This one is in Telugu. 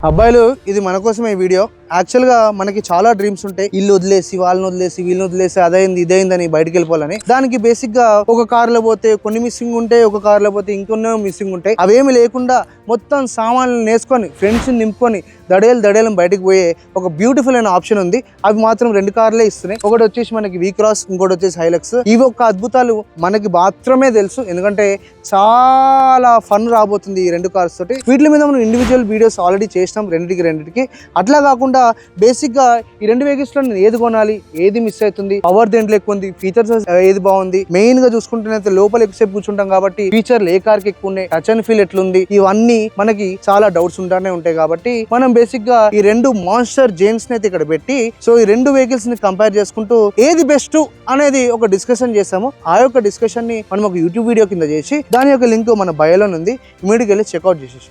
అబ్బాయిలు ఇది మన కోసమే వీడియో. యాక్చువల్ గా మనకి చాలా డ్రీమ్స్ ఉంటాయి, ఇల్లు వదిలేసి వాళ్ళని వదిలేసి వీళ్ళని వదిలేసి అదైంది ఇదైందని బయటకు వెళ్ళిపోవాలని. దానికి బేసిక్ గా ఒక కార్ లో పోతే కొన్ని మిస్సింగ్ ఉంటాయి, ఒక కార్ లో పోతే ఇంకొన్నో మిస్సింగ్ ఉంటాయి. అవేమి లేకుండా మొత్తం సామాన్లు నేసుకొని ఫ్రెండ్స్ నింపుకొని దడేలు బయటకు పోయే ఒక బ్యూటిఫుల్ అయిన ఆప్షన్ ఉంది. అవి మాత్రం 2 కార్లే ఇస్తున్నాయి. ఒకటి వచ్చేసి మనకి వి క్రాస్, ఇంకోటి వచ్చేసి హైలక్స్. ఇవి ఒక అద్భుతాలు మనకి మాత్రమే తెలుసు, ఎందుకంటే చాలా ఫన్ రాబోతుంది ఈ 2 కార్స్ తోటి. వీటి మీద మనం ఇండివిజువల్ వీడియోస్ ఆల్రెడీ చేసినాం రెండింటికి. అట్లా కాకుండా బేసిక్ గా ఈ 2 వెహికల్స్ లో నేను ఏది కొనాలి, ఏది మిస్ అవుతుంది, పవర్ దేంట్లో ఎక్కువ ఉంది, ఫీచర్స్ ఏది బాగుంది, మెయిన్ గా చూసుకుంటే లోపల ఎక్కువసేపు కూర్చుంటాం కాబట్టి ఫీచర్లు ఏ కార్ కి ఎక్కువ ఉన్నాయి, టచ్ అండ్ ఫీల్ ఎట్లుంది, ఇవన్నీ మనకి చాలా డౌట్స్ ఉంటానే ఉంటాయి. కాబట్టి మనం బేసిక్ గా ఈ 2 మాన్స్టర్ జెయింట్స్ అయితే ఇక్కడ పెట్టి సో ఈ 2 వెహికల్స్ ని కంపేర్ చేసుకుంటూ ఏది బెస్ట్ అనేది ఒక డిస్కషన్ చేసాము. ఆ యొక్క డిస్కషన్ ని మనం ఒక యూట్యూబ్ వీడియో కింద చేసి దాని యొక్క లింక్ మన బయోలో ఉంది, ఇమీడియట్గా వెళ్ళి చెక్అౌట్ చేసేసి